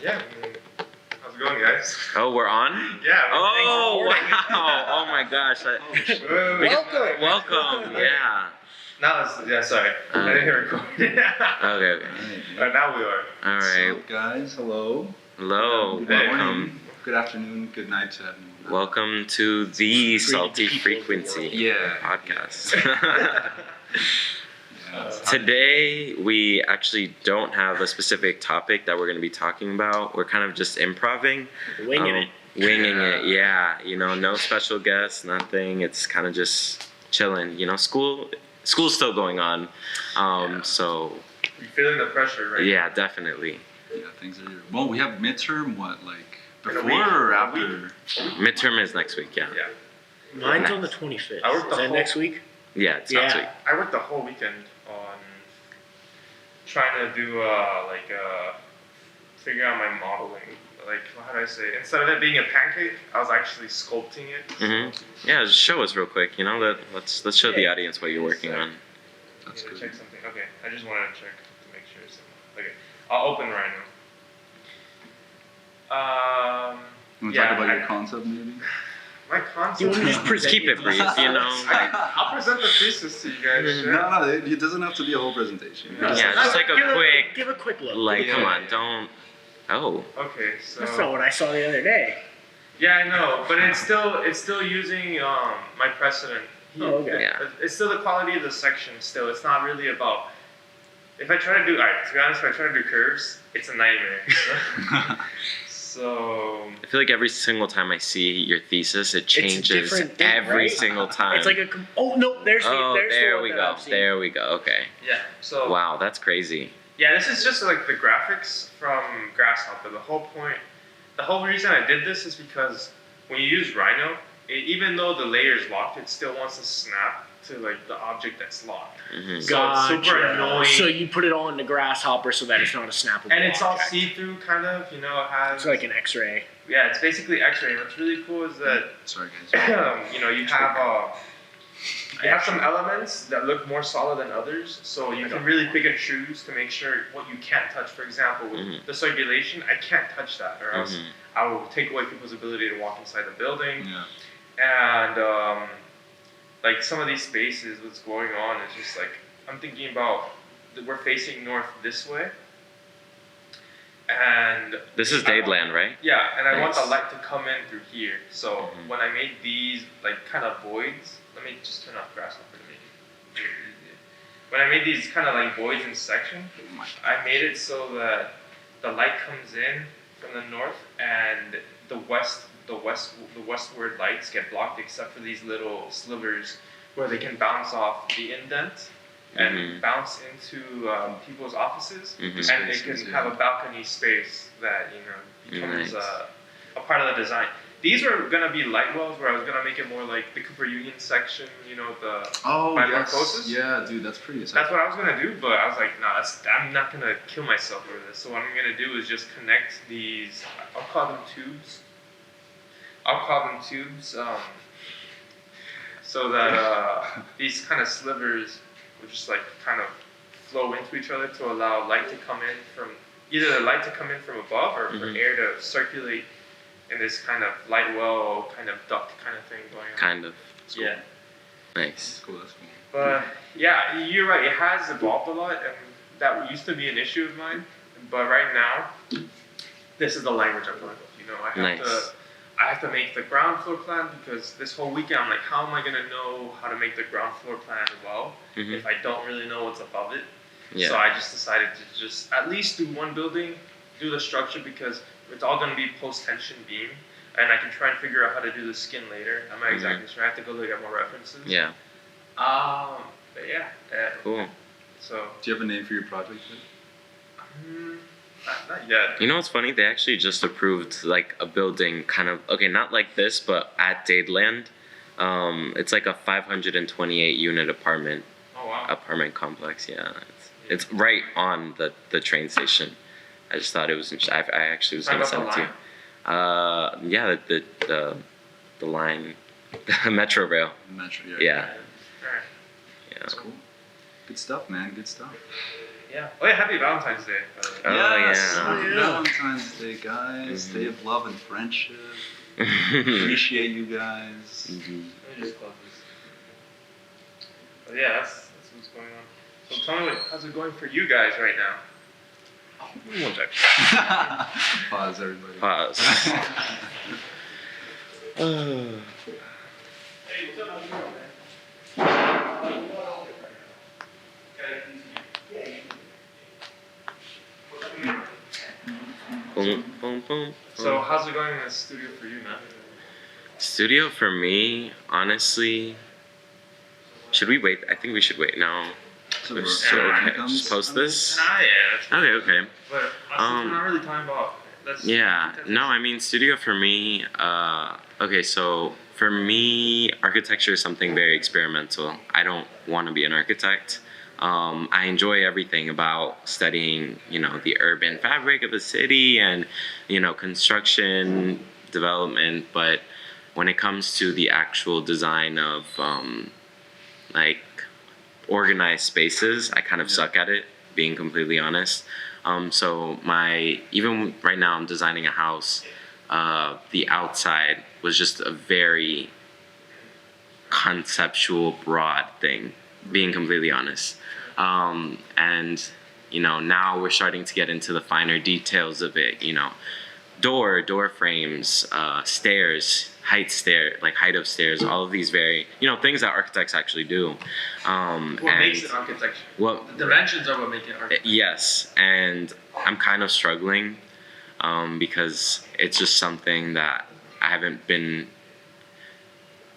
Yeah. How's it going, guys? Oh, we're on? Yeah. Oh, wow. Oh, my gosh. Welcome. Yeah. Now it's, yeah, sorry. I didn't hear recording. Okay. Now we are. All right. What's up, guys? Hello. Hello. Good Welcome. morning. Good afternoon. Good night to everyone. Welcome to the Saltyfrequency podcast. Today, we actually don't have a specific topic that we're going to be talking about. We're kind of just improvising. Winging it. Winging it, yeah. You know, no special guests, nothing. It's kind of just chilling. You know, school's still going on. So. You're feeling the pressure, right? Yeah, definitely. Yeah, things are. Well, we have midterm. What, like before or after? Midterm is next week. Yeah. Yeah. Mine's on the 25th. I work Is the that whole- next week? Yeah, it's next week. I worked the whole weekend on trying to do figure out my modeling. Like, how do I say it? Instead of it being a pancake, I was actually sculpting it. Mm-hmm. Yeah, just show us real quick. You know, let's show the audience what you're working on. That's good. Check something. Okay, I just wanted to check to make sure it's okay. I'll open right now. You want to talk about your concept, maybe? My concept. You want to just present Keep it brief, you know. I'll present the thesis to you guys. Sure. No, it doesn't have to be a whole presentation. Yeah, just like give a quick look. like, Yeah. come on, don't. Oh. Okay, so. That's not what I saw the other day. Yeah, I know, but it's still using my precedent. Oh, okay. Yeah. It's still the quality of the section. Still, it's not really about. If I try to do, to be honest, if I try to do curves, it's a nightmare. So. I feel like every single time I see your thesis, it changes different thing, every right? single time. It's like a. Oh no! There's the. Oh, There's the there one we that go. I've seen. There we go. Okay. Yeah. So. Wow, that's crazy. Yeah, this is just like the graphics from Grasshopper. The whole reason I did this is because when you use Rhino, even though the layer is locked, it still wants to snap to like the object that's locked. Mm-hmm. So it's super annoying. So you put it all in the Grasshopper so that it's not a snappable. And it's all object. see-through, kind of. You know, it has. It's like an X-ray. Yeah, it's basically X-ray. What's really cool is that Sorry, guys. you know you have some elements that look more solid than others, so you can really pick and choose to make sure what you can't touch. For example, with the circulation, I can't touch that, or else I will take away people's ability to walk inside the building. Yeah. And like some of these spaces, what's going on is just like I'm thinking about we're facing north this way, and This is Dadeland, right? yeah, and I want Nice. the light to come in through here. So when I made these like kind of voids, let me just turn off Grasshopper to make it easier. When I made these kind of like voids in section, I made it so that the light comes in from the north and the westward lights get blocked except for these little slivers where they can bounce off the indent and bounce into people's offices, and they can have a balcony space that becomes a part of the design. These were gonna be light wells where I was gonna make it more like the Cooper Union section, by Marcosis. Yeah, dude, that's pretty. That's what I was gonna do, but I was like, nah, I'm not gonna kill myself over this. So what I'm gonna do is just connect these. I'll call them tubes. So that these kind of slivers will just like kind of flow into each other to allow light to come in from either the light to come in from above or for air to circulate in this kind of light well kind of duct kind of thing going on. Kind of. Cool. Yeah. Nice. Cool. That's cool. But yeah, you're right. It has evolved a lot, and that used to be an issue of mine. But right now, this is the language I'm going with. I have to make the ground floor plan because this whole weekend I'm like, how am I gonna know how to make the ground floor plan well if I don't really know what's above it? Yeah. So I just decided to just at least do one building, do the structure because it's all gonna be post-tension beam, and I can try and figure out how to do the skin later. I'm not exactly sure. I have to go look at more references. Yeah. But yeah. Cool. So. Do you have a name for your project yet? Not yet. You know what's funny? They actually just approved like a building kind of, okay, not like this, but at Dadeland. It's like a 528 unit apartment complex. Yeah. It's right on the train station. I just thought it was interesting. I actually was going to send it to you. Yeah, the line, the Metro Rail. Metro, Yeah. Alright. Yeah. That's cool. Good stuff, man. Good stuff. Yeah. Oh yeah, happy Valentine's Day. Oh, Yes, yeah. happy Oh, yeah. Valentine's Day, guys. Day of love and friendship. Appreciate you guys. Let me just close this. But yeah, that's what's going on. So tell me how's it going for you guys right now? One sec. Pause, everybody. Pause. Boom, boom, boom. So how's it going in the studio for you, man? Studio for me, honestly. Should we wait? I think we should wait now. So Which, we're- so okay, comes- just post this. Yeah. That's Okay. But we're not really talking about. Yeah. No, I mean studio for me. Okay, so for me, architecture is something very experimental. I don't want to be an architect. I enjoy everything about studying, the urban fabric of a city and, construction, development. But when it comes to the actual design of, organized spaces, I kind of suck at it, being completely honest. So even right now I'm designing a house. The outside was just a very conceptual, broad thing, being completely honest. And now we're starting to get into the finer details of it. Door frames, stairs, height of stairs, all of these very things that architects actually do. What makes it architecture? Well, The dimensions are what make it architecture. yes, and I'm kind of struggling because it's just something that I haven't been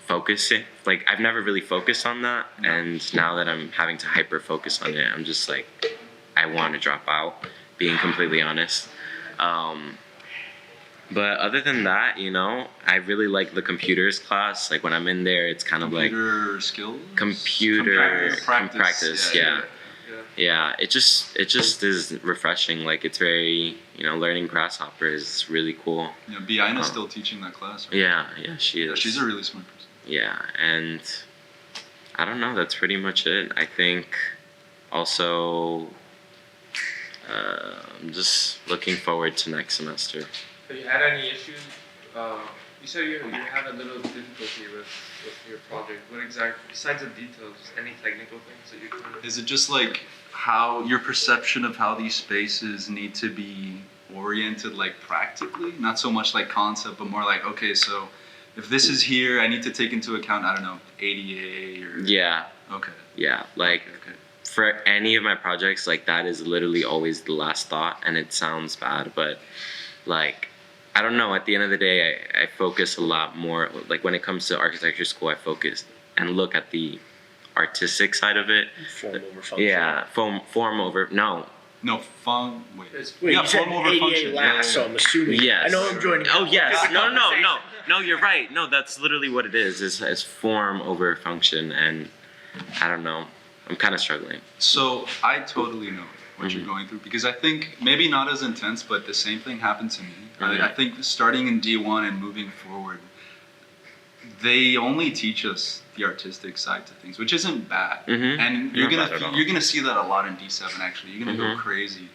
focusing. I've never really focused on that, and now that I'm having to hyper focus on it, I'm just I want to drop out, being completely honest. But other than that, I really like the computers class. When I'm in there, it's kind of Computer skills? practice. Yeah. It just is refreshing. It's very, learning Grasshopper is really cool. Yeah, Biana's still teaching that class, right? Yeah, she is. Yeah, she's a really smart person. Yeah, and I don't know. That's pretty much it. I think also I'm just looking forward to next semester. Have you had any issues? You said you had a little difficulty with your project. What exactly, besides the details, any technical things that you can? Is it just how your perception of how these spaces need to be oriented practically? Not so much concept, but more okay, so if this is here, I need to take into account, I don't know, ADA or... Yeah. Okay. Yeah, Okay. for any of my projects, that is literally always the last thought, and it sounds bad, but I don't know, at the end of the day, I focus a lot more, when it comes to architecture school, I focus and look at the artistic side of it. Form over function. Yeah, form over, no. No, wait. Wait, Yeah, you said form over ADA function. last, so I'm assuming. Yes. I know I'm joining. Oh, yes. No, you're right. No, that's literally what it is. It's form over function, and I don't know. I'm kind of struggling. So I totally know what you're going through, because I think maybe not as intense, but the same thing happened to me. I think starting in D1 and moving forward, they only teach us the artistic side to things, which isn't bad. And you're gonna see that a lot in D7. Actually, you're gonna go crazy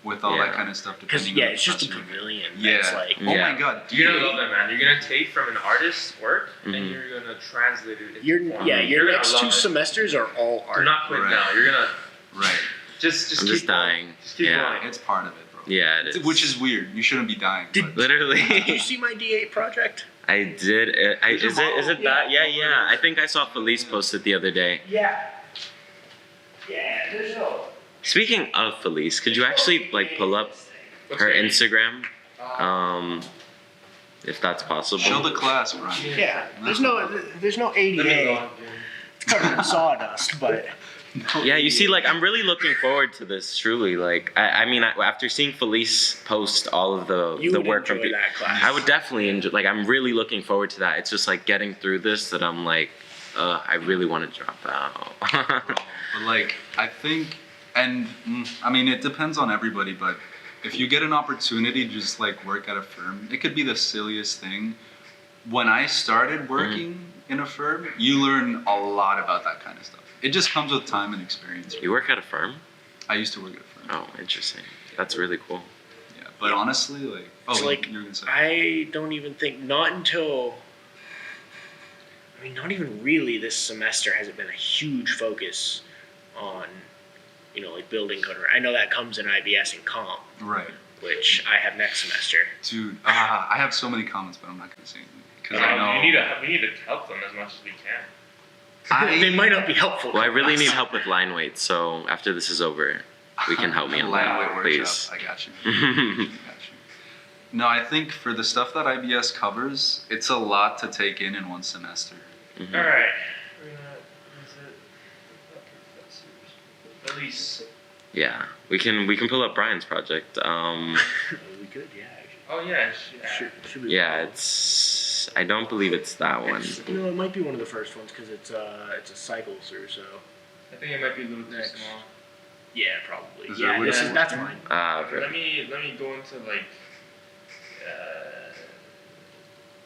with all that kind of stuff. Because Depending on it's just a professor. pavilion. Yeah. That's Oh my God. You're gonna love that, man. You're gonna take from an artist's work and you're gonna translate it. Into form. your You're gonna next love two it. semesters are all Do art. not quit Right. now. You're gonna Right. just I'm keep just dying. Going. Just keep Yeah. going. It's part of it, bro. Yeah, it is. Which is weird. You shouldn't be dying. but- Literally. Did you see my D8 project? I did. Is it that? Yeah. I think I saw Felice post it the other day. Yeah. Yeah, there's no. Speaking of Felice, could you actually pull up her Instagram, if that's possible? Show the class, Brian. Yeah, there's no Let me go ADA. on, dude. It's covered in sawdust, but Yeah, you see, I'm really looking forward to this. Truly, I mean, after seeing Felice post all of you the would work enjoy from, that class. I would definitely enjoy. I'm really looking forward to that. It's just getting through this that I'm I really want to drop out. But I think, and I mean, it depends on everybody, but if you get an opportunity to just work at a firm, it could be the silliest thing. When I started working in a firm, you learn a lot about that kind of stuff. It just comes with time and experience. You work at a firm? I used to work at a firm. Oh, interesting. That's really cool. Yeah, but honestly, like, It's like, you were gonna say. I don't even think, not until, I mean, not even really this semester has it been a huge focus on, like building code. I know that comes in IBS and comp, Right. which I have next semester. Dude, I have so many comments, but I'm not gonna say anything because I know we need to help them as much as we can. They might not be helpful. Well, I really need help with line weight, so after this is over, we can help me on line that, weight please. workshop. I got you. I got you. No, I think for the stuff that IBS covers, it's a lot to take in one semester. All right. We're gonna visit at least. Yeah, we can pull up Brian's project. We could, yeah. Oh yeah. Should be. Yeah, it's. I don't believe it's that one. It might be one of the first ones because it's a cycle through. So. I think it might be a little too Next. small. Yeah, probably. Is Yeah, that what it is? that's mine. Okay. Let me go into like.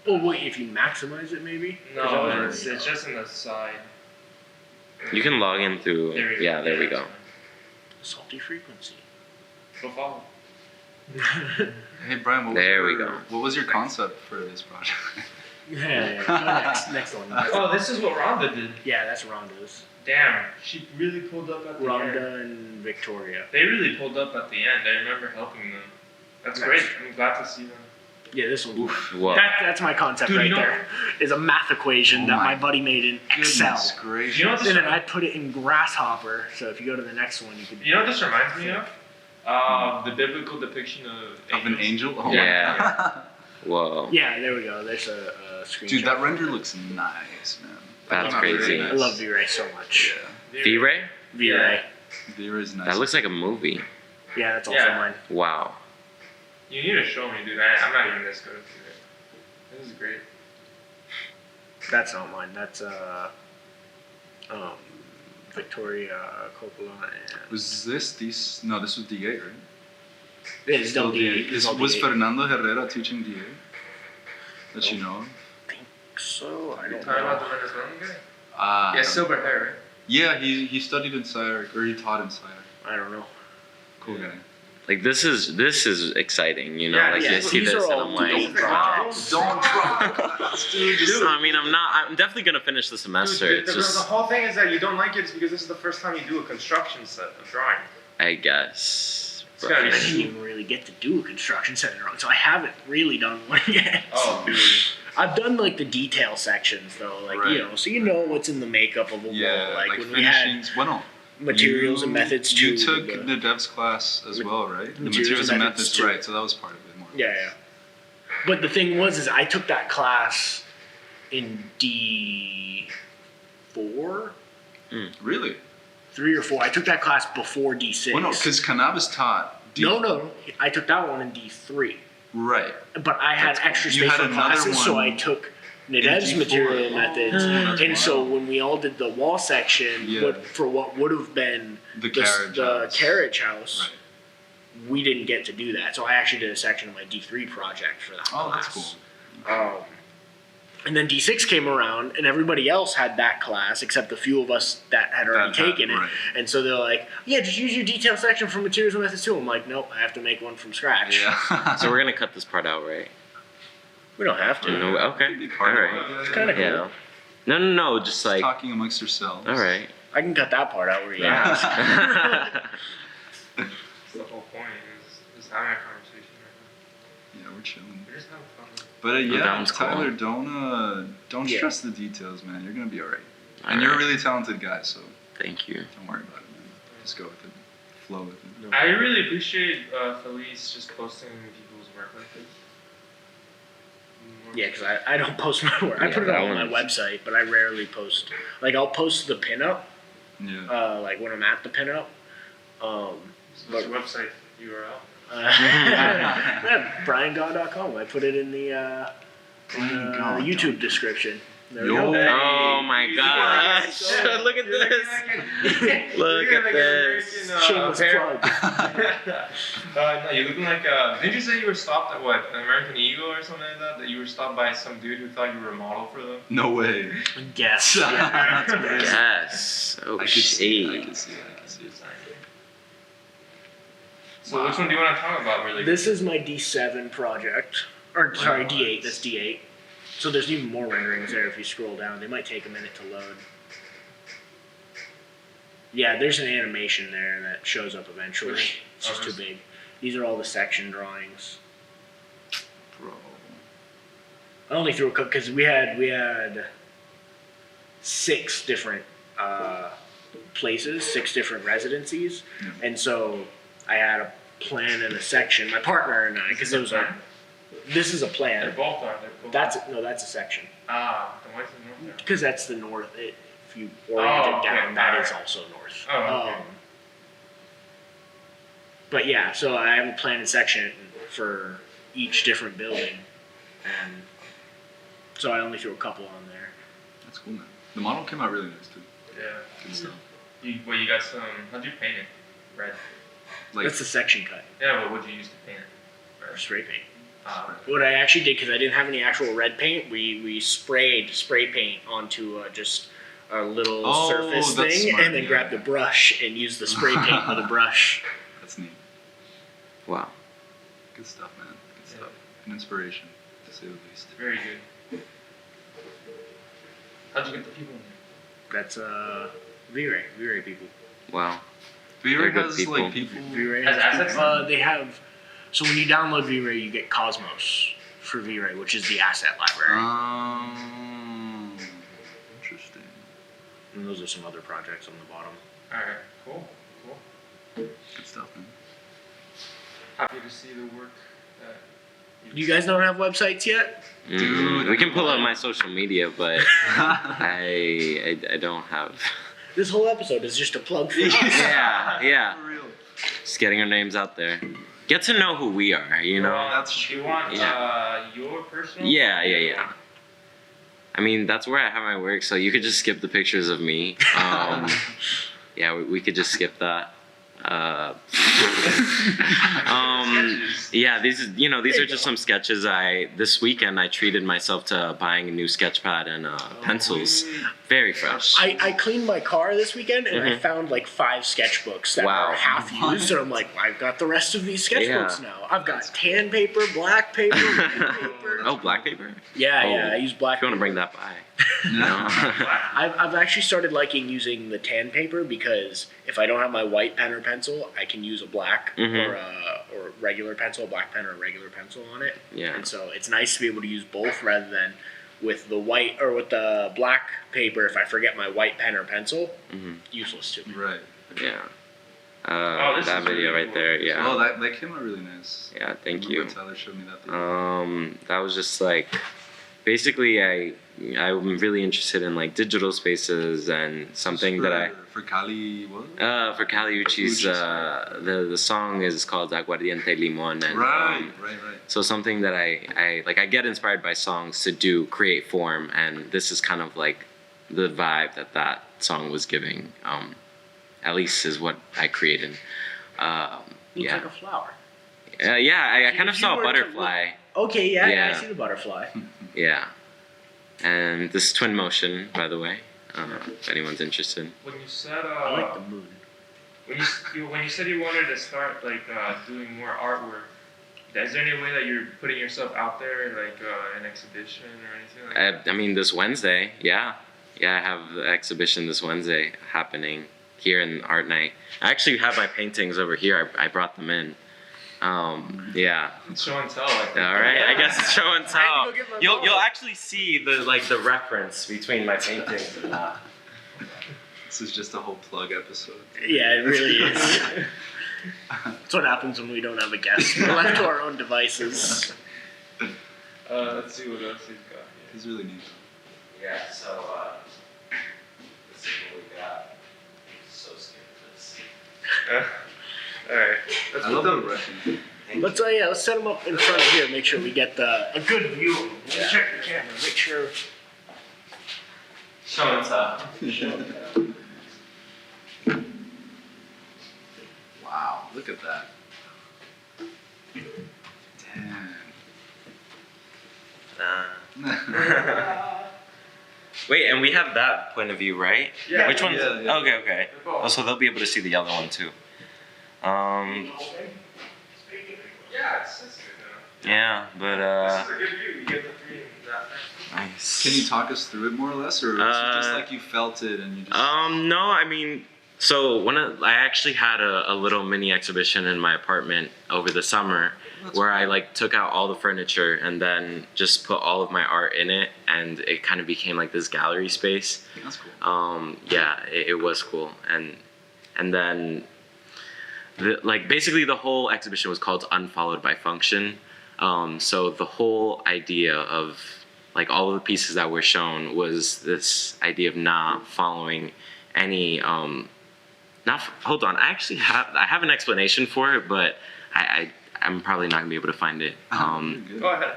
Oh wait, if you maximize it, maybe. No, it's just in the side. You can log in through. There we go. Yeah, there we go. Saltyfrequency. Go follow. Hey Brian, what was your concept for this project? Yeah. Go next one. Oh, this is what Rhonda did. Yeah, that's Rhonda's. Damn, she really pulled up at the end. Rhonda and Victoria. They really pulled up at the end. I remember helping them. That's great. I'm glad to see them. Yeah, this one. Whoa. That's my concept right there. Is a math equation that my buddy made in Excel. Goodness gracious. You know what And then I put it in Grasshopper. So if you go to the next one, you could. You know what this reminds me of? The biblical depiction of an angel? Oh Yeah. my God. Whoa. Yeah, there we go. There's a screenshot. Dude, that render looks nice, man. That's That looks crazy. really I love V-Ray so much. Yeah. V-Ray? V-Ray. There is nice. That looks like a movie. Yeah, that's also Yeah. mine. Wow. You need to show me, dude. I'm not even this good at it. This is great. That's not mine. That's Victoria Coppola and. Was this No, this was DA, right? It's still D8. Was Fernando Herrera teaching DA? That you know of? So I don't Talking about know. the Venezuelan guy? Yeah, silver hair, right? Yeah, he studied in SciArc, or he taught in SciArc. I don't know. Cool guy. Like this is exciting, you know. Yeah, like yeah, you see these this are and all I'm like, dope projects. Don't drop. Dude, I mean, I'm definitely gonna finish the semester. Dude, It's the just, whole thing is that you don't like it is because this is the first time you do a construction set of drawing. I guess. It's gotta I be didn't even really get to do a construction set wrong, so I haven't really done one yet. Oh, dude. I've done like the detail sections though, like Right. so you know what's in the makeup of a Yeah, wall, like like when we had finishings. Well, no. materials and methods too. You took the devs class as well, right? The materials and methods, too. right? So that was part of it more. Yeah. But the thing was, is I took that class in D4, Really? 3 or 4. I took that class before D6. Well, no, because cannabis taught. No, I took that one in D3. Right. But I had That's extra cool. You space had for another classes, so one I took Nadez's D4. material methods. That's And so wild. when we all did the wall section, Yeah. for what would have been The carriage house. carriage house, Right. we didn't get to do that. So I actually did a section of my D3 project for that Oh, class. that's cool. And then D6 came around, and everybody else had that class except a few of us that had already taken it. right. And so they're like, "Yeah, just use your detail section for materials and methods too." I'm like, "Nope, I have to make one from scratch." Yeah. So we're gonna cut this part out, right? We don't have to. No, okay. Be All part of right. it. It's kind of cool. Yeah. No. Just like. All Talking amongst yourselves. right. I can cut that part out where you Yeah. ask. That's the whole point is having a conversation right Yeah, we're chilling. now. We're just having fun. But that yeah, was cool. Tyler, don't Yeah. stress the details, man. You're gonna be alright. All And you're a right. really talented guy, so Thank you. don't worry about it, man. Just go with it. Flow with it. I really appreciate Felice just posting people's work like this. Yeah, because I don't post my work. I Yeah, put it that on my one's- website, but I rarely post. Like, I'll post the pinup, Yeah. like when I'm at the pinup. What's your website URL? Yeah, BrianGaw.com. I put it in the BrianGaw.com. YouTube description. There we Yo. go. Oh my gosh! Look at this. Look at this. Shameless plug. No, you're looking like. Didn't you say you were stopped at what? An American Eagle or something like that? That you were stopped by some dude who thought you were a model for them? No way. Guess. Yeah. That's crazy. Yes. Oh I can see it. I shit. can see it. I can see it. So which one do you want to talk about really? This is my D7 project. Or, sorry, D8. That's D8. So there's even more renderings there if you scroll down. They might take a minute to load. Yeah, there's an animation there that shows up eventually. It's just too big. These are all the section drawings. Bro. I only threw a couple because we had 6 different places, 6 different residencies, and so I had a plan and a section. My partner and I, because it was this is a plan. They're both on. That's a section. Ah, then what's the north there? Because that's the north. If you orient it down, that is also north. Oh, okay. But yeah, so I have a plan and section for each different building, and so I only threw a couple on there. That's cool, man. The model came out really nice too. Yeah. Good stuff. You got some. How'd you paint it? Red. Like, That's the section cut Yeah, but what'd you use to paint it? or spray paint. Okay. What I actually did, because I didn't have any actual red paint, we sprayed spray paint onto just a little surface that's thing, smart, and then yeah. grabbed the brush and used the spray paint with a brush. That's neat. Wow. Good stuff, man. Good stuff. An inspiration, to say the least. Very good. How'd you get the people in there? That's V-Ray people. Wow. V-Ray good has people. like people. V-Ray Has assets? they have. So when you download V-Ray, you get Cosmos for V-Ray, which is the asset library. Interesting. And those are some other projects on the bottom. All right. Cool. Good stuff, man. Happy to see the work. You guys don't have websites yet? Dude, We can pull up my social media, but I don't have. This whole episode is just a plug for us. Yeah. For real. Just getting our names out there. Get to know who we are, you know? That's Do you true. want Yeah. your personal? Yeah. I mean, that's where I have my work, so you could just skip the pictures of me. Yeah, we could just skip that. Yeah, these are just some sketches. This weekend I treated myself to buying a new sketch pad and pencils. Very fresh. I cleaned my car this weekend and I found like 5 sketchbooks that Wow. are half used, and I'm like, I've got the rest of these sketchbooks Yeah. now. I've got tan paper, black paper, red paper. Oh, black paper? Yeah, I use black If you want to paper. bring that by. No. I've actually started liking using the tan paper because if I don't have my white pen or pencil, I can use a black or regular pencil, a black pen or a regular pencil on it. Yeah. And so it's nice to be able to use both rather than with the white or with the black paper. If I forget my white pen or pencil, useless to me. Right. Yeah. This That is video really right cool. there. Yeah. Oh, that came out really nice. Yeah. Thank Remember you. when Tyler showed me that thing. That was just like, basically I'm really interested in like digital spaces and something that for Cali, what? for Cali Uchis, the song is called Aguardiente Limon, and Right. so something that I get inspired by songs to create form, and this is kind of like the vibe that song was giving, at least is what I created. Looks like a flower. I kind of If saw you a were to butterfly. Okay, yeah, Yeah. I see the butterfly. Yeah. And this is Twin Motion, by the way, if anyone's interested. When you said I like the moon. when you said you wanted to start like doing more artwork, is there any way that you're putting yourself out there, like an exhibition or anything like that? I mean, this Wednesday, yeah, I have the exhibition this Wednesday happening here in Art Night. I actually have my paintings over here. I brought them in. Yeah. It's show and tell. Like All right. I guess it's show and I tell. have to go get my You'll ball. actually see the reference between my paintings and that. This is just a whole plug episode. Yeah, it really is. That's what happens when we don't have a guest. We're left to our own devices. Let's see what else he's got here. It's really neat. Yeah. So let's see what we got. So skip this. All right. Let's I put love them. the Russian. Let's set them up in front of here. Make sure we get a good view. Let's check the camera. Make sure. Show and tell. Wow, look at that. Damn. Wait, and we have that point of view, right? Yeah. Which one? Yeah. Okay. Oh, so they'll be able to see the other one too. that's good though. Yeah, but This is a good view. You get the 3 in that thing. nice. Can you talk us through it more or less, or is it just like you felt it and you just? No, I mean, so I actually had a little mini exhibition in my apartment over the summer, where I like took out all the furniture and then just put all of my art in it, and it kind of became like this gallery space. That's cool. Yeah, it was cool, and then basically the whole exhibition was called Unfollowed by Function. So the whole idea of like all of the pieces that were shown was this idea of not following any hold on, I actually have an explanation for it, but I'm probably not gonna be able to find it. Go ahead.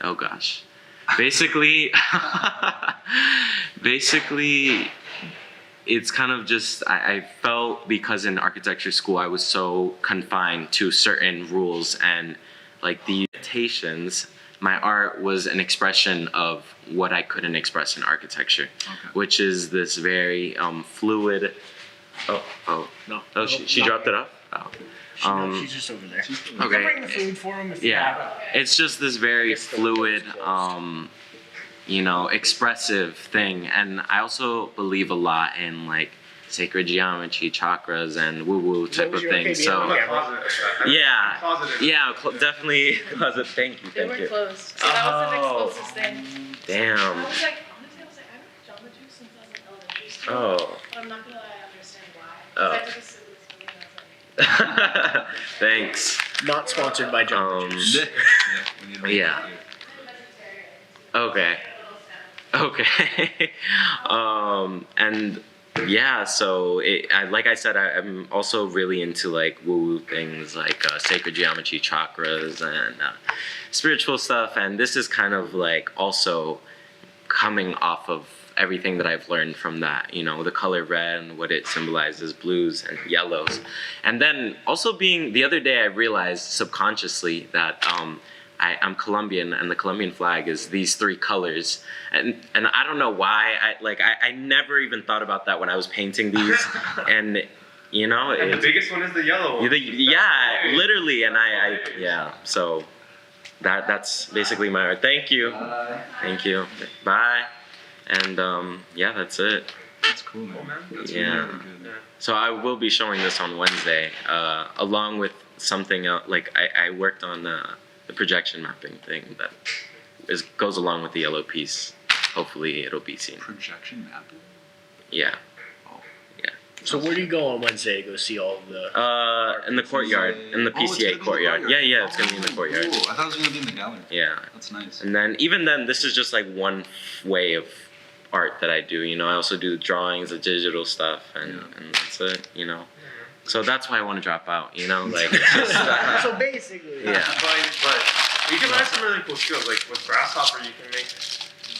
Oh gosh. Basically it's kind of just I felt, because in architecture school I was so confined to certain rules and like the limitations, my art was an expression of what I couldn't express in architecture, which is this very fluid. No, she dropped it off. She's just over there. Okay. Bring the food for him if you have it. It's just this very fluid, expressive thing, and I also believe a lot in like sacred geometry, chakras, and woo-woo type of thing. So definitely closet. Thank you. They were closed. So that was an explosive thing. Damn. I was like, honestly, I haven't geometry since I was in elementary school. Oh. But I'm not gonna lie, I understand why. Oh. I took a civics movie and I was like, Thanks. Not sponsored by Jamba Juice. Yeah. Okay. And yeah, so like I said, I'm also really into like woo-woo things like sacred geometry, chakras, and spiritual stuff. And this is kind of like also coming off of everything that I've learned from that, the color red and what it symbolizes, blues and yellows. And then also the other day I realized subconsciously that I'm Colombian, and the Colombian flag is these 3 colors, and I don't know why I never even thought about that when I was painting these, and And the biggest one is the yellow one. Literally, and so that's basically my art. Thank you. Thank you. Bye. And that's it. That's cool, man. That's Yeah. really good. So I will be showing this on Wednesday, along with something else. Like I worked on the projection mapping thing that goes along with the yellow piece. Hopefully it'll be seen. Projection mapping? Yeah. So where do you go on Wednesday to go see all of the? In the courtyard, in the PCA courtyard. Yeah, it's gonna be in the courtyard. Cool. I thought it was gonna be in the gallery. Yeah. That's nice. And then even then, this is just like one way of art that I do. I also do the drawings, the digital stuff, and that's it. So that's why I want to drop out. Like it's just, So basically. Yeah. But you can learn some really cool skills. Like with Grasshopper, you can make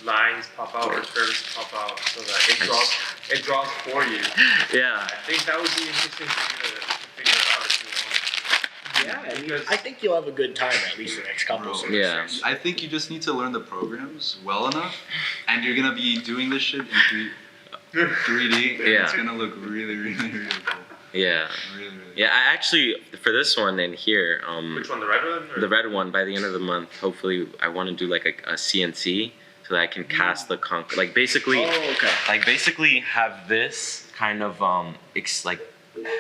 lines pop out or curves pop out so that it draws for you. Yeah. I think that would be interesting for you to figure out if you want. Yeah, I think you'll have a good time at least the next couple of semesters. I think you just need to learn the programs well enough, and you're gonna be doing this shit in 3D. And it's gonna look really, really, really cool. Yeah. Really, really. Yeah, I actually for this one in here. Which one, the red one? Or? The red one. By the end of the month, hopefully, I want to do like a CNC so that I can cast the concrete. Like basically. Oh, okay. Like basically have this kind of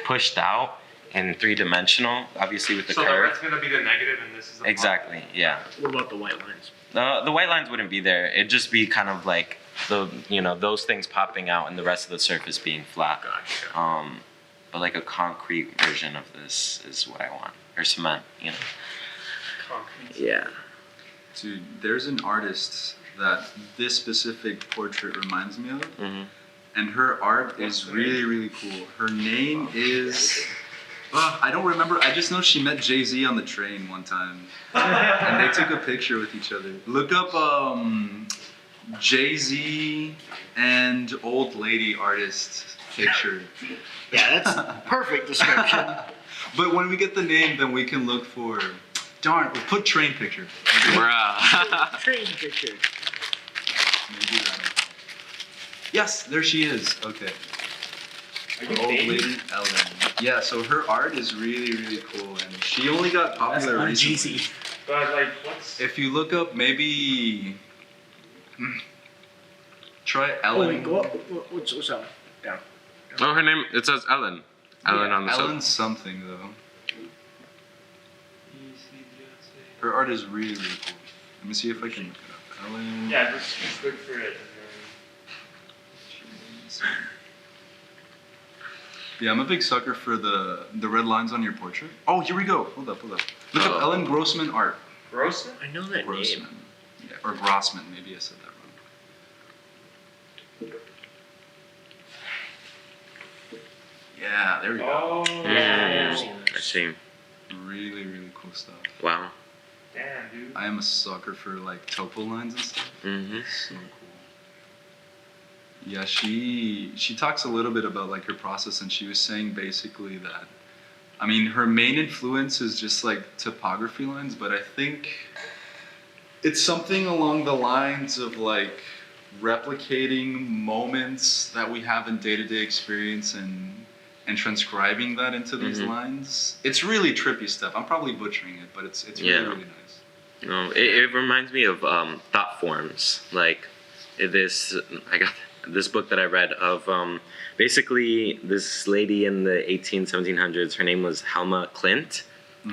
pushed out and 3-dimensional, obviously with the curve. So curve. that's gonna be the negative, and this is the Exactly. Yeah. What about the white lines? The white lines wouldn't be there. It'd just be kind of like those things popping out and the rest of the surface being flat. Gotcha. But like a concrete version of this is what I want, or cement. Concrete. Yeah. Dude, there's an artist that this specific portrait reminds me of, and her art is really, really cool. Her name is. I don't remember. I just know she met Jay-Z on the train one time, and they took a picture with each other. Look up Jay-Z and old lady artist picture. Yeah, that's perfect description. But when we get the name, then we can look for. Darn, we'll put train picture. Bruh. Train picture. Maybe that. Yes, there she is. Okay. Old lady Ellen. Yeah, so her art is really, really cool, and she only got popular recently. But like, what's? If you look up, maybe try Ellen. Go up. What's up? Down. Oh, her name. It says Ellen. Ellen on the side. Ellen something though. Her art is really, really cool. Let me see if I can look it up. Ellen. Yeah, just look for it. Yeah, I'm a big sucker for the red lines on your portrait. Oh, here we go. Hold up. Look up Ellen Grossman art. Grossman? I know that Grossman. name. Yeah, or Grossman. Maybe I said that wrong. Yeah, there we go. Oh. Yeah, I've seen I those. see. Really, really cool stuff. Wow. Damn, dude. I am a sucker for like topo lines and stuff. Mm-hmm. So cool. Yeah, she talks a little bit about like her process, and she was saying basically that, I mean, her main influence is just like topography lines, but I think it's something along the lines of like replicating moments that we have in day-to-day experience and transcribing that into these lines. It's really trippy stuff. I'm probably butchering it, but it's really, really nice. No, it reminds me of thought forms. Like I got this book that I read of basically this lady in the 1700s. Her name was Helma Klint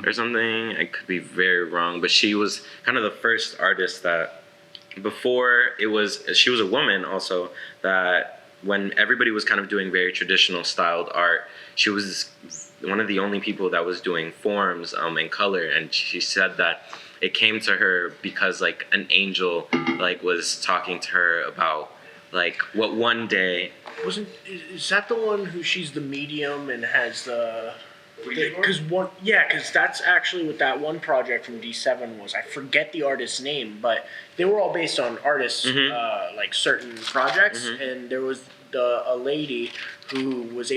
or something. I could be very wrong, but she was kind of the first artist that she was a woman also, that when everybody was kind of doing very traditional styled art, she was one of the only people that was doing forms and color. And she said that it came to her because like an angel like was talking to her about like what one day. Is that the one who she's the medium and has the? Ouija Because that's actually what that one project from D7 was. I forget the artist's name, but they were all based on artists, like certain projects, and there was a lady who was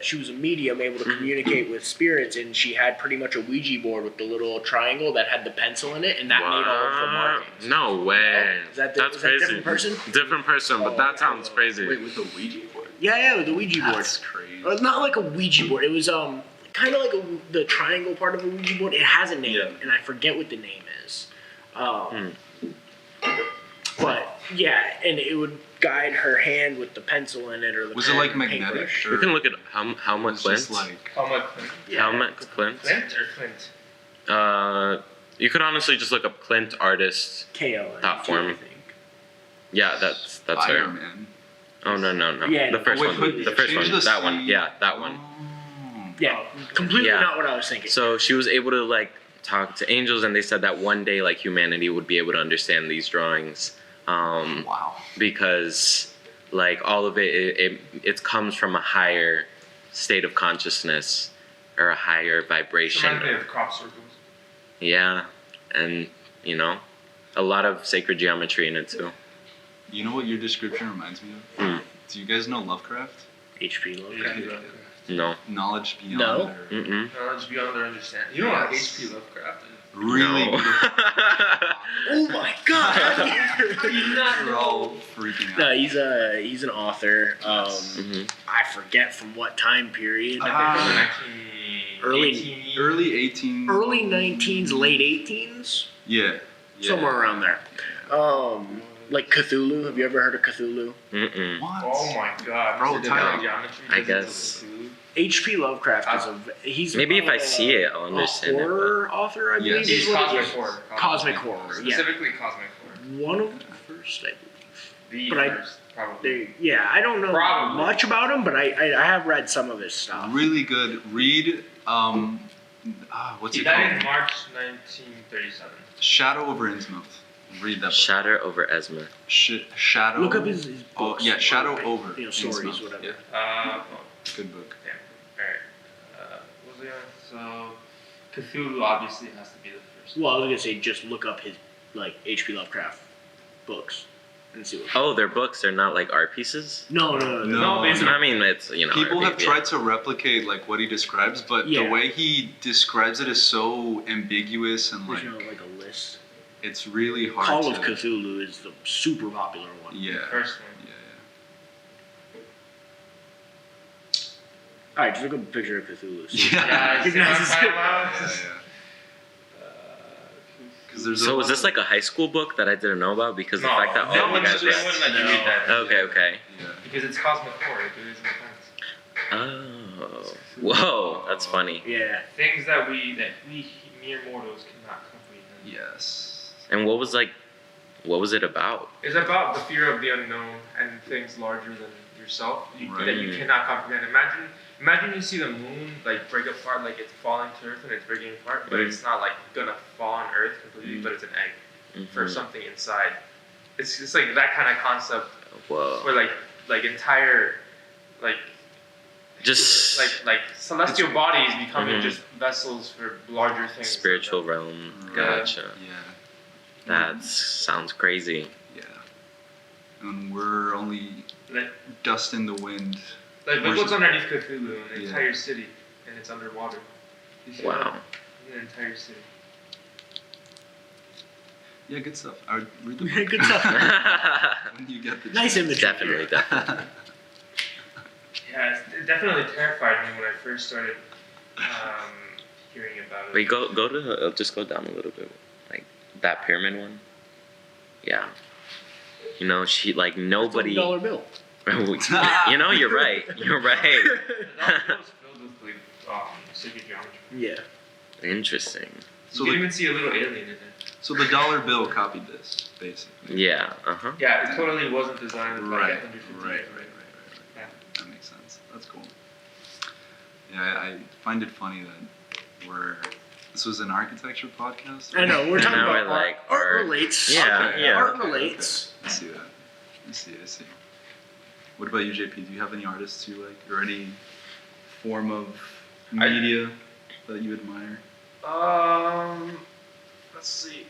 she was a medium, able to communicate with spirits, and she had pretty much a Ouija board with the little triangle that had the pencil in it, and that made all of the markings. No way. That's crazy. That different person? Different person, but that sounds crazy. Wait, with the Ouija board? Yeah, with the Ouija board. That's crazy. Not like a Ouija board. It was kind of like the triangle part of a Ouija board. It has a name, and I forget what the name is. But yeah, and it would guide her hand with the pencil in it, or the Was it like magnetic? paintbrush. You can look at Helma It's just Klint. like Helma Klint. Helma Klint. Clint or Clint? You could honestly just look up Klint artist. KLN. That form. I think. Yeah, that's her. Spider-Man. Oh no. Yeah, the first wait, one. The first change one. the That one. C. Yeah, that one. Yeah, completely Yeah. not what I was thinking. So she was able to like talk to angels, and they said that one day like humanity would be able to understand these drawings. Wow. Because like all of it comes from a higher state of consciousness or a higher vibration. Reminds me of crop circles. Yeah, and a lot of sacred geometry in it too. You know what your description reminds me of? Do you guys know Lovecraft? HP Lovecraft. Yeah. No. Knowledge beyond No. their Knowledge beyond their understanding. You know what H.P. Lovecraft is? really No. beautiful. Oh my god! We're all freaking out. No, he's an author. Mhm. I forget from what time period. I think from the Early 18. Early 19s, late 18s, Yeah. somewhere around there. Like Cthulhu. Have you ever heard of Cthulhu? Mm-mm. What? Oh my god. Bro, Is it Tyler. like geometry? I Is it guess. Cthulhu? H.P. Lovecraft he's Maybe if I about see it, I'll understand a it, horror author, I believe. Yes. He's is what it cosmic is. horror. Cosmic horror. Yeah, Specifically cosmic horror. one of the first, I believe. The But first, probably. I don't know Probably. much about him, but I have read some of his stuff. Really good. Read, what's He it died in called? March 1937. Shadow over Innsmouth. Read that book. Shatter over Esma. Shadow. Look up his Oh, books. yeah, Shadow or, over stories, Innsmouth. whatever. Yeah, Well, good book. damn. Alright. What was it? So, Cthulhu obviously has to be the first. Well, I was gonna say just look up his H.P. Lovecraft books and see what. Oh, they're books. They're not like art pieces. No. No. it's I mean, it's People art have piece, tried to replicate like what he describes, but Yeah. the way he describes it is so ambiguous and There's like like a list. it's really hard Call to. of Cthulhu is the super popular one. Yeah. First one. Yeah. Alright, just look up a picture of Cthulhu. Yeah, Yeah. yeah. So was this like a high school book that I didn't know about? Because the fact that they all you guys wouldn't let you read that. Okay. Yeah. Because it's cosmic horror. It is intense. Oh. Whoa, that's funny. Yeah. Things that we mere mortals cannot comprehend. Yes. And what was it about? It's about the fear of the unknown and things larger than yourself Right. that you cannot comprehend. Imagine you see the moon like break apart, like it's falling to Earth and it's breaking apart, but it's not like gonna fall on Earth completely, but it's an egg for something inside. It's just like that kind of concept. Whoa. Where like entire like Just like celestial bodies becoming just vessels for larger things. spiritual realm. Gotcha. Yeah. That sounds crazy. Yeah. And we're only Like, dust in the wind. like look what's underneath Cthulhu, an Yeah. entire city, and it's underwater. You see Wow. that? An entire city. Yeah, good stuff. I would read the book. Good stuff. When you get the Nice chance. imagery. Definitely. Yeah, it definitely terrified me when I first started hearing about it. Wait, go to just go down a little bit, like that pyramid one. Yeah. You know, she like nobody. $1 bill. You know, you're right. You're right. The document was filled with like sacred geometry. Yeah. Interesting. So You can the, even see a little alien in there. so the dollar bill copied this, basically. Yeah. Yeah, it totally wasn't designed with Right, like 150. right. Yeah. That makes sense. That's cool. Yeah, I find it funny that this was an architecture podcast. I know, we're talking Now about we're like, art art. relates. Yeah, yeah. Art relates. I see that. I see. What about you, JP? Do you have any artists you like, or any form of media that you admire? Let's see.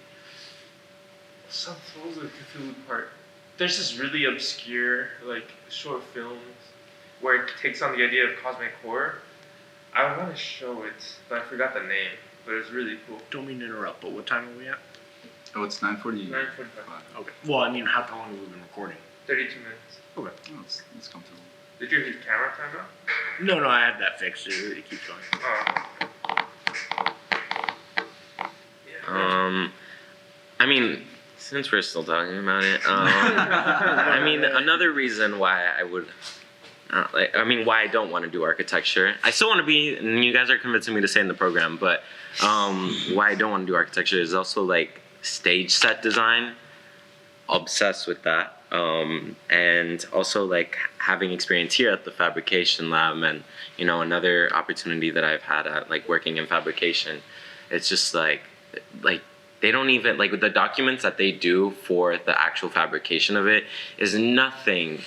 What was the Cthulhu part? There's this really obscure, like, short films where it takes on the idea of cosmic horror. I want to show it, but I forgot the name. But it's really cool. Don't mean to interrupt, but what time are we at? Oh, it's 9:40. 9:45. Okay. Well, I mean, how long have we been recording? 32 minutes. Okay. Oh, it's comfortable. Did you hit camera time out? No, I had that fixed. It keeps going. Oh. I mean, since we're still talking about it, I mean, another reason why I would. Why I don't want to do architecture. I still want to be, and you guys are convincing me to stay in the program, but why I don't want to do architecture is also like stage set design. Obsessed with that. And also like having experience here at the fabrication lab and, you know, another opportunity that I've had at like working in fabrication. It's just like they don't even, like the documents that they do for the actual fabrication of it is nothing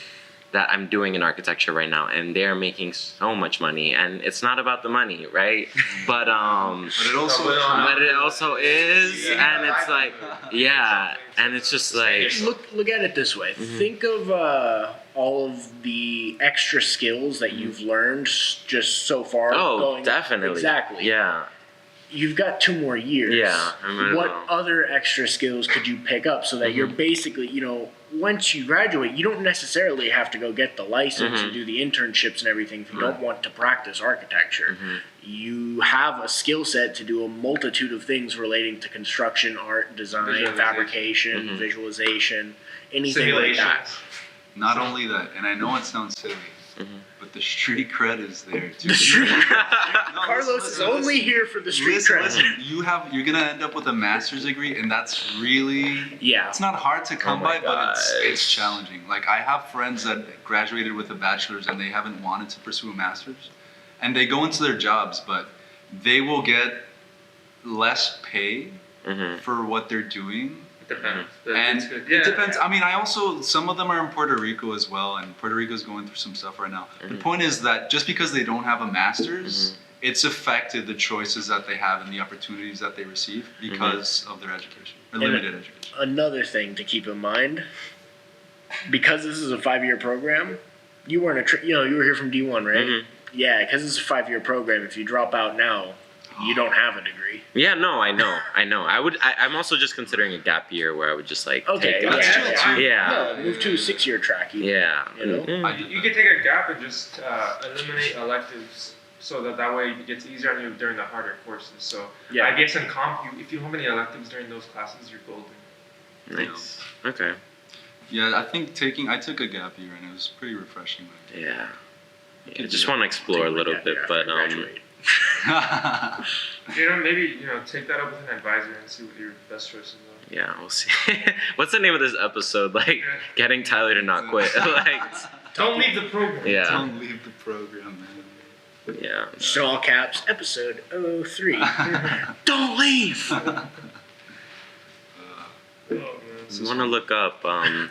that I'm doing in architecture right now, and they're making so much money, and it's not about the money, right? But it also is, and it's like, yeah, and it's just like, Look at it this way. Think of all of the extra skills that you've learned just so far. Definitely, Exactly. yeah. You've got 2 more years. Yeah, I might What as well. other extra skills could you pick up so that you're basically, you know, once you graduate, you don't necessarily have to go get the license and do the internships and everything if you don't want to practice architecture. You have a skill set to do a multitude of things relating to construction, art, design, fabrication, visualization, anything like that. Not only that, and I know it sounds silly, but the street cred is there too. The street No, Carlos is only here for the street cred. Listen, you're gonna end up with a master's degree, and that's really it's not hard to come by, but it's challenging. Like I have friends that graduated with a bachelor's and they haven't wanted to pursue a master's, and they go into their jobs, but they will get less pay for what they're doing. It depends. And It's good. it depends. I mean, some of them are in Puerto Rico as well, and Puerto Rico's going through some stuff right now. The point is that just because they don't have a master's, it's affected the choices that they have and the opportunities that they receive because of their education, or limited education. Another thing to keep in mind, because this is a 5-year program, you weren't you were here from D1, right? Yeah, because it's a 5-year program. If you drop out now, You don't have a degree. Yeah, no, I know. I'm also just considering a gap year where I would just like Okay, take yeah. Yeah. No, move to a 6-year track. Yeah. You know? Mm. You could take a gap and just eliminate electives so that way it gets easier on you during the harder courses. So Yeah. I guess in comp, if you don't have any electives during those classes, you're golden. Nice. Okay. Yeah, I took a gap year and it was pretty refreshing. Yeah. I just want to explore a little bit, but Maybe take that up with an advisor and see what your best choices are. yeah, we'll see. What's the name of this episode? Like, getting Tyler to not quit. Like, don't leave the program. yeah. Don't leave the program, man. Yeah. Just all caps, episode 03. Don't leave! You want to look up, I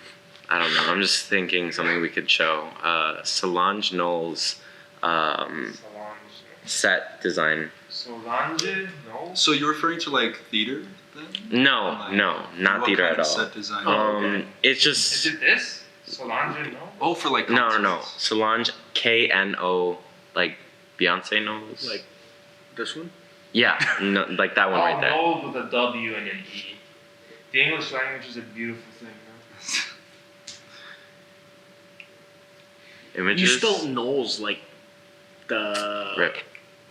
don't know, I'm just thinking something we could show. Solange Knowles' set design. Solange? No? So you're referring to like theater then? No, not What theater kind at of all. set design? It's Is just it this? Solange? No? Oh, for like no. concerts. Solange KNO, like Beyonce Knowles. Like this one? Yeah, no, like that one right there. Knowles with a W and an E. The English language is a beautiful thing. Images. You spelled Knowles like the... Rip.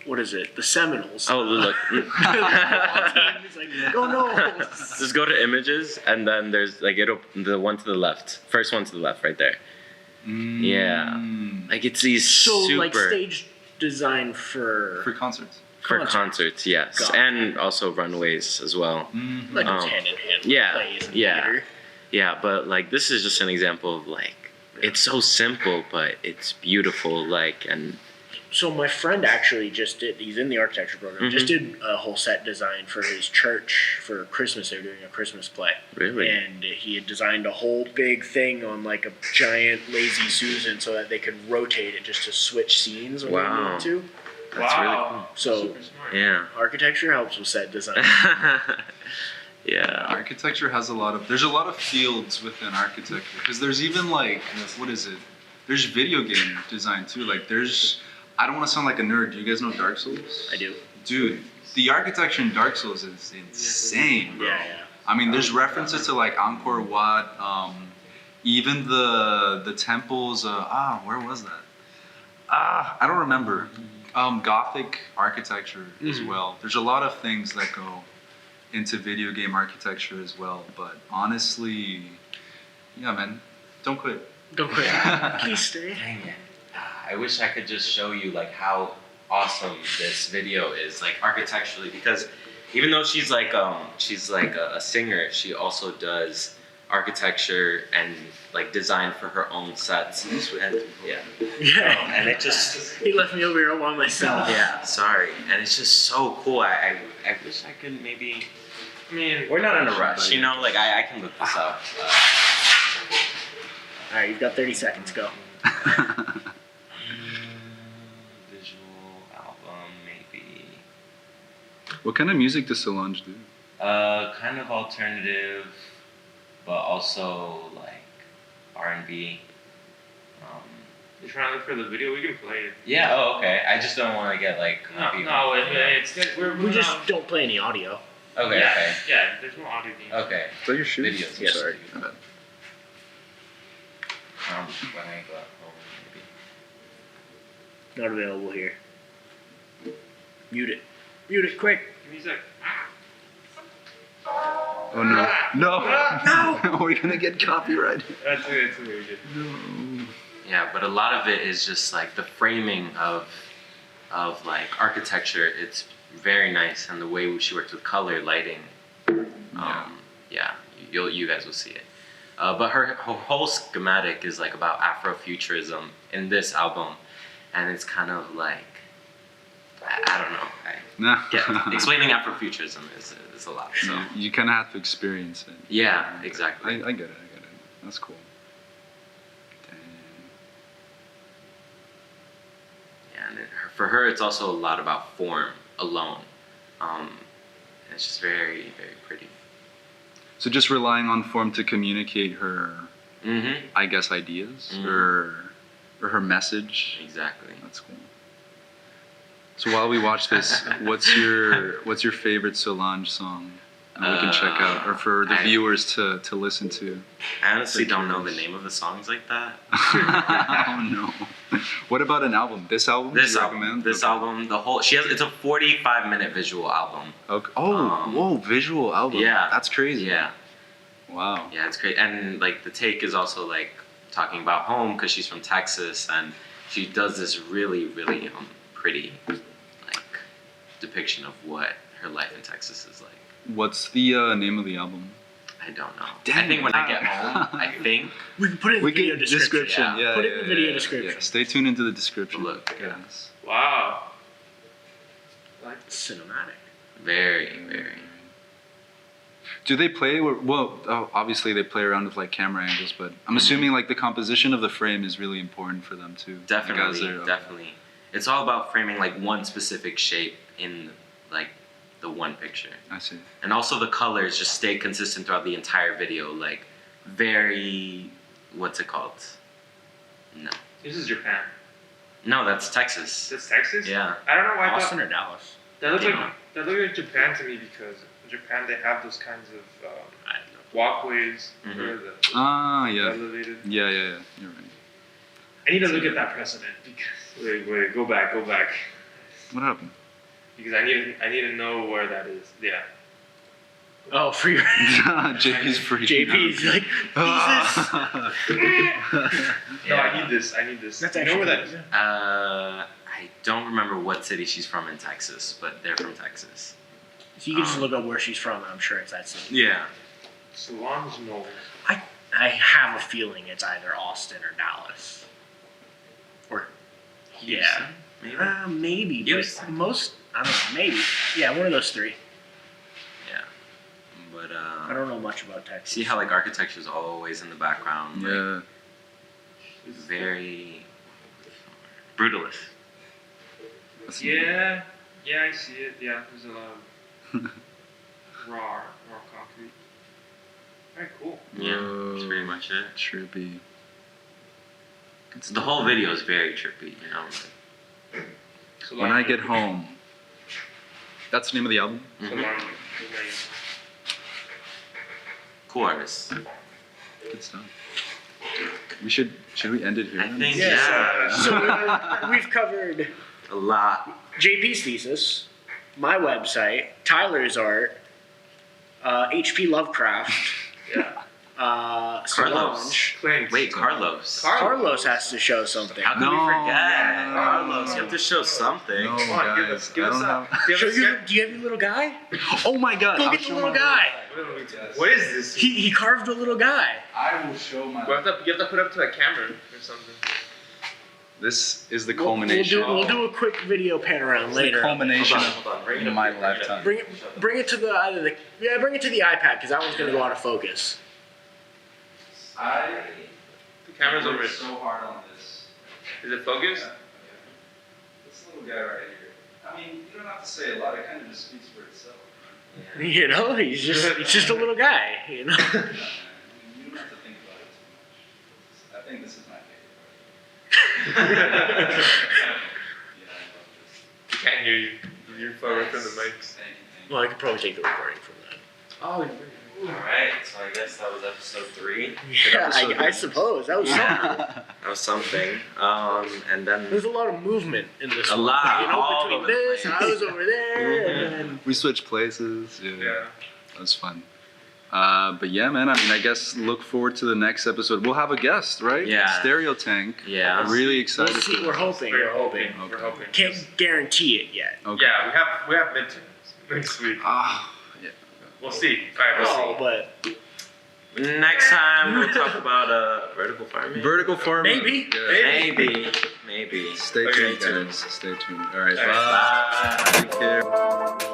What is it? The Seminoles. Oh, look. It's like, go Knowles! Just go to images, and then there's like the one to the left, first one to the left, right there. Yeah, like it's these So super like stage design for concerts. for concerts, yes, Got it. and also runways as well. like goes hand in hand with yeah, plays and yeah. theater. Yeah, but like this is just an example of like it's so simple, but it's beautiful. Like and So my friend actually just did, he's in the architecture program, just did a whole set design for his church for Christmas. They were doing a Christmas play. really, And he had designed a whole big thing on like a giant Lazy Susan so that they could rotate it just to switch scenes when they Wow. needed to. that's really cool. Wow. So Super smart. Yeah, architecture helps with set design. yeah. Architecture has there's a lot of fields within architecture because there's even like, what is it? There's video game design too. Like I don't want to sound like a nerd. Do you guys know Dark Souls? I do. Dude, the architecture in Dark Souls is insane, bro. Yeah. I mean, there's references to like Angkor Wat, even the temples. Where was that? I don't remember. Gothic architecture as well. There's a lot of things that go into video game architecture as well. But honestly, yeah, man, don't quit. Don't quit. Please stay. Dang it. I wish I could just show you like how awesome this video is, like architecturally, because even though she's like a singer, she also does architecture and like design for her own sets. And, yeah. Yeah. And it just He left me over here all by myself. yeah, sorry. And it's just so cool. I wish I could maybe I mean, we're not in a rush, you know, like I can look this up. Alright, you've got 30 seconds, go. Visual album, maybe. What kind of music does Solange do? Kind of alternative, but also like R&B. you're trying to look for the video, we can play it. Yeah. Oh, okay. I just don't want to get like. It's good. We just don't play any audio. Okay. Yeah, Okay. yeah, there's no audio game. Okay. Is that your shoes? Videos. I'm Yes. sorry. My bad. When I go home, maybe. Not available here. Mute it. Mute it, quick. Give me a sec. Oh no. No! We're gonna get copyrighted. That's it, it's very good. No. Yeah, but a lot of it is just like the framing of like architecture. It's very nice, and the way she works with color, lighting. Yeah, you guys will see it. But her whole schematic is like about Afrofuturism in this album, and it's kind of like I don't know. Nah. Explaining Afrofuturism is a lot. So You kind of have to experience it. yeah, exactly. I get it. That's cool. Dang. Yeah, and for her, it's also a lot about form alone. And it's just very, very pretty. So just relying on form to communicate her, Mm-hmm. I guess, ideas or her message. Exactly. That's cool. So while we watch this, what's your favorite Solange song that we can check out, or for the viewers to listen to? I honestly don't know the name of the songs like that. Oh no. What about an album? This album? This album, the whole it's a 45-minute visual album. Okay. Oh, whoa, visual album. Yeah. That's crazy. Yeah. Wow. Yeah, it's great. And like the take is also like talking about home because she's from Texas, and she does this really, really pretty like depiction of what her life in Texas is like. What's the name of the album? I don't know. Damn I think when I get home, I think We can put it in the video description. Yeah, Put it in the video description. Yeah. Stay tuned into the description. Look, guys. Wow. Like cinematic. very, very. Do they play? Well, obviously they play around with like camera angles, but I'm assuming like the composition of the frame is really important for them too. Definitely, definitely. It's all about framing like one specific shape in like the one picture. I see. And also the colors just stay consistent throughout the entire video. Like very, what's it called? No. This is Japan. No, that's Texas. That's Texas? Yeah. I don't know why I Austin thought or Dallas? that looks Yeah. like Japan to me, because in Japan they have those kinds of I don't know. walkways Mhm. where the Ah, yeah. elevated. Yeah. You're right. I need to look at that precedent because Wait, go back. What happened? Because I need to know where that is. Yeah. for your JP's freaking JP's like out. No, I need this. That's You know where that is? I don't remember what city she's from in Texas, but they're from Texas. So you can just look up where she's from, and I'm sure it's that city. Yeah. Solange Knowles. I have a feeling it's either Austin or Dallas. Or yeah, Maybe. maybe. Houston. But most I don't know. Maybe yeah, one of those three. Yeah. But I don't know much about Texas. see how like architecture is always in the background. Like, Yeah. very brutalist. Yeah, I see it. Yeah, there's a lot of raw concrete. Very cool. Yeah, that's pretty much it. Trippy. The whole video is very trippy, you know. Like, When I Get Home. That's the name of the album? Solange. cool artist. Good stuff. Should we end it here? I then? think Yeah. So we've covered a lot. JP's thesis, my website, Tyler's art, HP Lovecraft, Solange. Wait, Carlos. Carlos has to show something. How can we No. forget? No. Carlos, you have to show something. No, Come on, give us I don't up. have- Do you have your little guy? Oh my god. Go I'll get the show little my guy. What is this? He carved a little guy. I will show my. You have to put up to a camera or something. This is the culmination. We'll do a quick video pan around It's the later. culmination Hold on, bring it of up my Uh, here. lifetime. Bring it to the bring it to the iPad because that one's gonna go out of focus. The camera's over. Is so hard on this. it focused? This little guy right here. I mean, you don't have to say a lot. It kind of just speaks for itself. You know, he's just a little guy. You know. You don't have to think about it too much. I think this is my favorite part. Yeah, I love this. We can't hear you. You're far away from the mics. Thank you. Well, I could probably take the recording from that. Oh, Alright, so I guess that was episode 3. Yeah, I suppose that was something. That was something. And then There's a lot of movement in this A one. lot, You know, all between over the this, place. I was over there, and then We switched places. Yeah. That was fun. But yeah, man, I mean, I guess look forward to the next episode. We'll have a guest, right? Yeah. Stereo Tank. Yeah. I'm really excited. we'll see. for We're that. hoping. We're We're hoping. hoping. We're Okay. hoping. Can't guarantee it yet. Okay. Yeah, we have midterms next week. Ah, yeah. We'll see. Alright, we'll Oh, see. but next time we'll talk about vertical farming. Vertical farming. Maybe. Yeah. Maybe. Stay Okay, tuned, guys. Stay tuned. All right. All right. Bye. Bye. Take care.